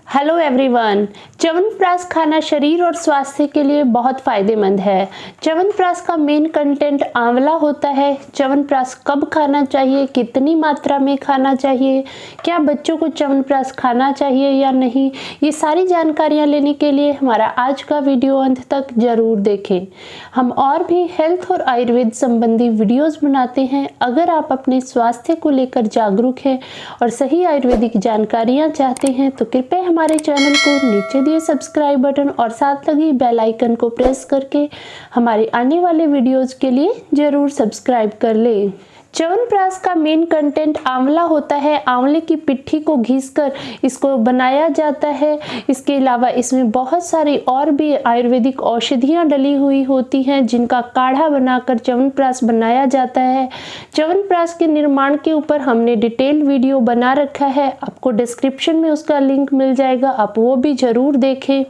Hello everyone. Chyawanprash खाना शरीर और स्वास्थ्य के लिए बहुत फायदेमंद है। च्यवनप्राश का मेन कंटेंट आंवला होता है। च्यवनप्राश कब खाना चाहिए, कितनी मात्रा में खाना चाहिए, क्या बच्चों को च्यवनप्राश खाना चाहिए या नहीं, ये सारी जानकारियां लेने के लिए हमारा आज का वीडियो अंत तक जरूर देखें। हम और भी हेल्थ और आयुर्वेद संबंधी वीडियोस बनाते हैं। अगर आप अपने स्वास्थ्य को लेकर जागरूक हैं और सही आयुर्वेदिक जानकारियाँ चाहते हैं तो कृपया हमारे चैनल को नीचे दिए सब्सक्राइब बटन और साथ लगी बेल आइकन को प्रेस करके हमारे आने वाले वीडियोस के लिए जरूर सब्सक्राइब कर लें। च्यवनप्राश का मेन कंटेंट आंवला होता है। आंवले की पिट्ठी को घिसकर इसको बनाया जाता है। इसके अलावा इसमें बहुत सारी और भी आयुर्वेदिक औषधियाँ डली हुई होती हैं जिनका काढ़ा बनाकर च्यवनप्राश बनाया जाता है। च्यवनप्राश के निर्माण के ऊपर हमने डिटेल वीडियो बना रखा है, आपको डिस्क्रिप्शन में उसका लिंक मिल जाएगा, आप वो भी जरूर देखें।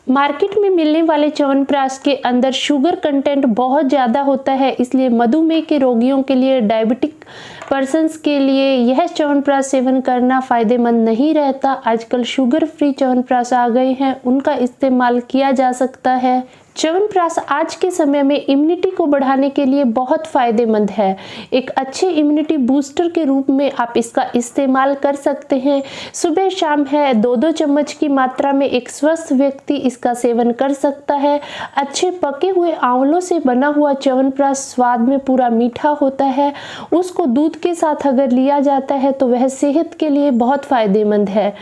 मार्केट में मिलने वाले च्यवनप्राश के अंदर शुगर कंटेंट बहुत ज़्यादा होता है, इसलिए मधुमेह के रोगियों के लिए, डायबिटिक पर्सन्स के लिए यह च्यवनप्राश सेवन करना फ़ायदेमंद नहीं रहता। आजकल शुगर फ्री च्यवनप्राश आ गए हैं, उनका इस्तेमाल किया जा सकता है। च्यवनप्राश आज के समय में इम्यूनिटी को बढ़ाने के लिए बहुत फ़ायदेमंद है। एक अच्छे इम्यूनिटी बूस्टर के रूप में आप इसका इस्तेमाल कर सकते हैं। सुबह शाम है 2-2 चम्मच की मात्रा में एक स्वस्थ व्यक्ति इसका सेवन कर सकता है। अच्छे पके हुए आंवलों से बना हुआ च्यवनप्राश स्वाद में पूरा मीठा होता है। उसको दूध के साथ अगर लिया जाता है तो वह सेहत के लिए बहुत फ़ायदेमंद है।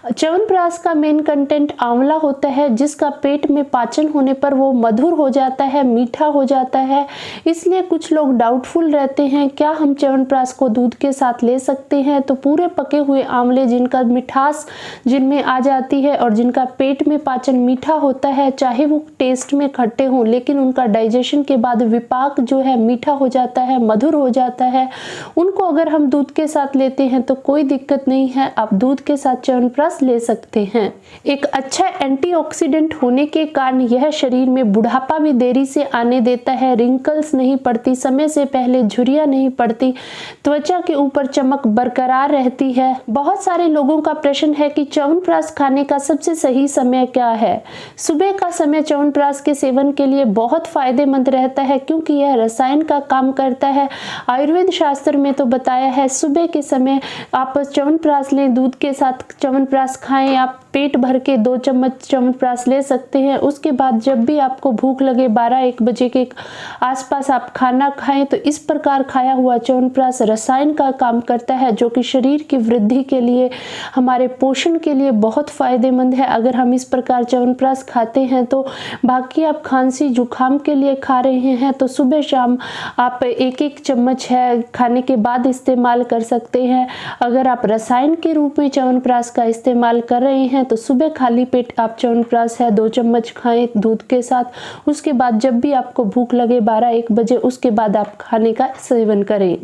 च्यवनप्राश का मेन कंटेंट आंवला होता है जिसका पेट में पाचन होने पर वो मधुर हो जाता है, मीठा हो जाता है। इसलिए कुछ लोग डाउटफुल रहते हैं क्या हम च्यवनप्राश को दूध के साथ ले सकते हैं। तो पूरे पके हुए आंवले जिनका मिठास जिनमें आ जाती है और जिनका पेट में पाचन मीठा होता है, चाहे वो टेस्ट में खट्टे हों लेकिन उनका डाइजेशन के बाद विपाक जो है मीठा हो जाता है, मधुर हो जाता है, उनको अगर हम दूध के साथ लेते हैं तो कोई दिक्कत नहीं है, आप दूध के साथ च्यवनप्राश ले सकते हैं। एक अच्छा एंटीऑक्सीडेंट होने के कारण यह शरीर में बुढ़ापा भी देरी से आने देता है, रिंकल्स नहीं पड़ती, समय से पहले झुर्रियां नहीं पड़ती, त्वचा के ऊपर चमक बरकरार रहती है। बहुत सारे लोगों का प्रश्न है कि च्यवनप्राश खाने का सबसे सही समय क्या है। सुबह का समय च्यवनप्राश के सेवन के लिए बहुत फायदेमंद रहता है क्योंकि यह रसायन का काम करता है। आयुर्वेद शास्त्र में तो बताया है सुबह के समय आप च्यवनप्राश लें, दूध के साथ च्यवनप्राश खाएं, आप पेट भर के 2 चम्मच च्यवनप्राश ले सकते हैं। उसके बाद जब भी आपको भूख लगे 12-1 बजे के आसपास आप खाना खाएं तो इस प्रकार खाया हुआ च्यवनप्राश रसायन का काम करता है जो कि शरीर की वृद्धि के लिए, हमारे पोषण के लिए बहुत फायदेमंद है। अगर हम इस प्रकार च्यवनप्राश खाते हैं तो बाकी आप खांसी जुकाम के लिए खा रहे हैं तो सुबह शाम आप 1-1 चम्मच है खाने के बाद इस्तेमाल कर सकते हैं। अगर आप रसायन के रूप में च्यवनप्राश का इस्तेमाल कर रहे हैं तो सुबह खाली पेट आप च्यवनप्राश है 2 चम्मच खाएं दूध के साथ। उसके बाद जब भी आपको भूख लगे 12-1 बजे उसके बाद आप खाने का सेवन करें।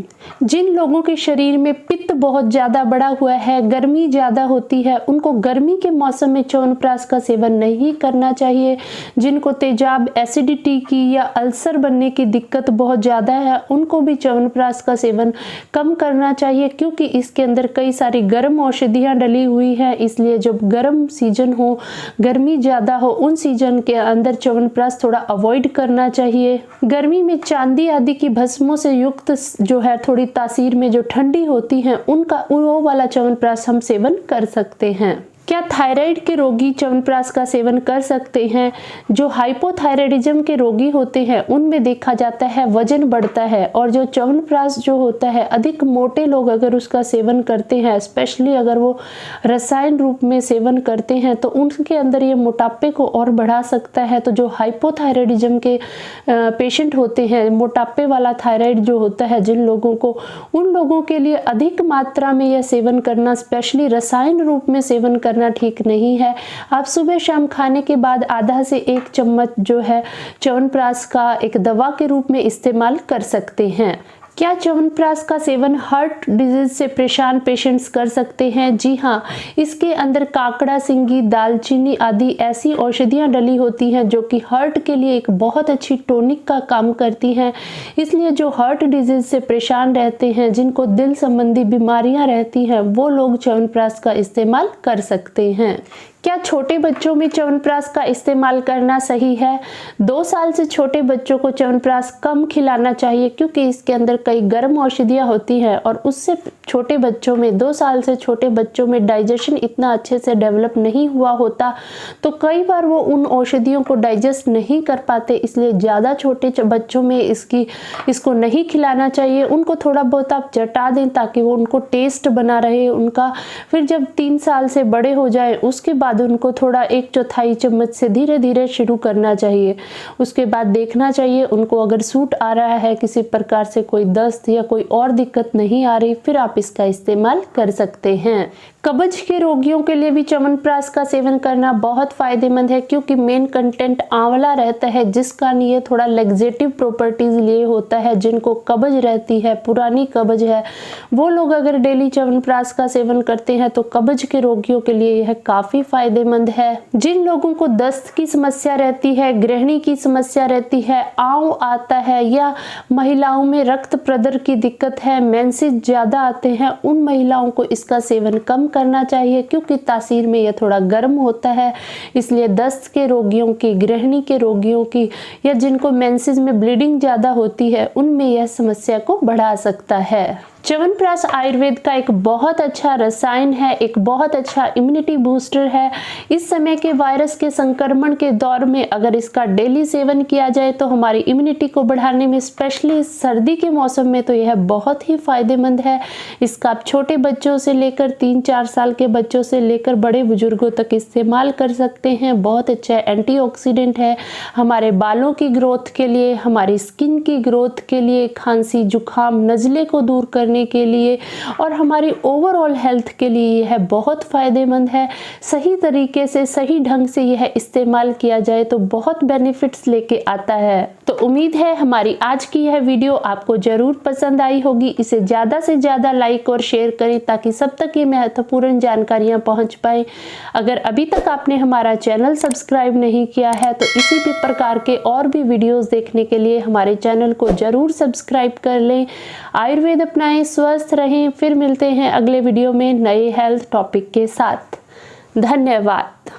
जिन लोगों के शरीर में पित्त बहुत ज़्यादा बढ़ा हुआ है, गर्मी ज़्यादा होती है, उनको गर्मी के मौसम में च्यवनप्राश का सेवन नहीं करना चाहिए। जिनको तेजाब, एसिडिटी की या अल्सर बनने की दिक्कत बहुत ज़्यादा है, उनको भी च्यवनप्राश का सेवन कम करना चाहिए क्योंकि इसके अंदर कई सारी गर्म औषधियाँ डली हुई हैं। इसलिए जब गर्म सीजन हो, गर्मी ज़्यादा हो, उन सीजन के अंदर च्यवनप्राश थोड़ा अवॉइड करना चाहिए। गर्मी में चांदी आदि की भस्मों से युक्त जो है थोड़ी तासीर में जो ठंडी होती हैं उनका वो वाला च्यवनप्राश हम सेवन कर सकते हैं। क्या थायराइड के रोगी च्यवनप्राश का सेवन कर सकते हैं? जो हाइपोथायराइडिज्म के रोगी होते हैं उनमें देखा जाता है वजन बढ़ता है और जो च्यवनप्राश जो होता है अधिक मोटे लोग अगर उसका सेवन करते हैं, स्पेशली अगर वो रसायन रूप में सेवन करते हैं तो उनके अंदर ये मोटापे को और बढ़ा सकता है। तो जो हाइपोथायराइडिज्म के पेशेंट होते हैं, मोटापे वाला थायराइड जो होता है जिन लोगों को, उन लोगों के लिए अधिक मात्रा में यह सेवन करना, स्पेशली रसायन रूप में सेवन करना ठीक नहीं है। आप सुबह शाम खाने के बाद आधा से 1 चम्मच जो है च्यवनप्राश का एक दवा के रूप में इस्तेमाल कर सकते हैं। क्या च्यवनप्राश का सेवन हार्ट डिजीज से परेशान पेशेंट्स कर सकते हैं? जी हाँ, इसके अंदर काकड़ा, सिंगी, दालचीनी आदि ऐसी औषधियाँ डली होती हैं जो कि हार्ट के लिए एक बहुत अच्छी टॉनिक का काम करती हैं। इसलिए जो हार्ट डिजीज से परेशान रहते हैं, जिनको दिल संबंधी बीमारियाँ रहती हैं, वो लोग च्यवनप्राश का इस्तेमाल कर सकते हैं। क्या छोटे बच्चों में च्यवनप्राश का इस्तेमाल करना सही है? 2 साल से छोटे बच्चों को च्यवनप्राश कम खिलाना चाहिए क्योंकि इसके अंदर कई गर्म औषधियाँ होती हैं और उससे छोटे बच्चों में 2 साल से छोटे बच्चों में डाइजेशन इतना अच्छे से डेवलप नहीं हुआ होता, तो कई बार वो उन औषधियों को डाइजेस्ट नहीं कर पाते। इसलिए ज़्यादा छोटे बच्चों में इसको नहीं खिलाना चाहिए। उनको थोड़ा बहुत आप चटा दें ताकि वो उनको टेस्ट बना रहे उनका। फिर जब 3 साल से बड़े हो जाए उसके बाद उनको थोड़ा 1/4 चम्मच से धीरे धीरे शुरू करना चाहिए। उसके बाद देखना चाहिए उनको अगर सूट आ रहा है, किसी प्रकार से कोई दस्त या कोई और दिक्कत नहीं आ रही, फिर आप इसका इस्तेमाल कर सकते हैं। कब्ज के रोगियों के लिए भी च्यवनप्राश का सेवन करना बहुत फायदेमंद है क्योंकि मेन कंटेंट आंवला रहता है, जिस कारण ये थोड़ा लैक्सेटिव प्रॉपर्टीज लिए होता है। जिनको कब्ज रहती है, पुरानी कब्ज है, वो लोग अगर डेली च्यवनप्राश का सेवन करते हैं तो कब्ज के रोगियों के लिए यह काफी फायदेमंद है। जिन लोगों को दस्त की समस्या रहती है, गृहिणी की समस्या रहती है, आंव आता है या महिलाओं में रक्त प्रदर की दिक्कत है, मेंसेस ज्यादा आते हैं, उन महिलाओं को इसका सेवन कम करना चाहिए क्योंकि तासीर में यह थोड़ा गर्म होता है। इसलिए दस्त के रोगियों की, गृहिणी के रोगियों की या जिनको मेंसेस में ब्लीडिंग ज्यादा होती है, उनमें यह समस्या को बढ़ा सकता है। च्यवनप्राश आयुर्वेद का एक बहुत अच्छा रसायन है, एक बहुत अच्छा इम्यूनिटी बूस्टर है। इस समय के वायरस के संक्रमण के दौर में अगर इसका डेली सेवन किया जाए तो हमारी इम्यूनिटी को बढ़ाने में, स्पेशली सर्दी के मौसम में, तो यह बहुत ही फायदेमंद है। इसका आप छोटे बच्चों से लेकर 3-4 साल के बच्चों से लेकर बड़े बुजुर्गों तक इस्तेमाल कर सकते हैं। बहुत अच्छा एंटीऑक्सीडेंट है हमारे बालों की ग्रोथ के लिए, हमारी स्किन की ग्रोथ के लिए, खांसी जुकाम नज़ले को दूर करने के लिए और हमारी ओवरऑल हेल्थ के लिए यह बहुत फायदेमंद है। सही तरीके से, सही ढंग से यह इस्तेमाल किया जाए तो बहुत बेनिफिट्स लेके आता है। तो उम्मीद है हमारी आज की यह वीडियो आपको जरूर पसंद आई होगी। इसे ज़्यादा से ज़्यादा लाइक और शेयर करें ताकि सब तक ये महत्वपूर्ण जानकारियाँ पहुँच पाए। अगर अभी तक आपने हमारा चैनल सब्सक्राइब नहीं किया है तो इसी भी प्रकार के और भी वीडियोस देखने के लिए हमारे चैनल को जरूर सब्सक्राइब कर लें। आयुर्वेद अपनाएं, स्वस्थ रहें। फिर मिलते हैं अगले वीडियो में नए हेल्थ टॉपिक के साथ। धन्यवाद।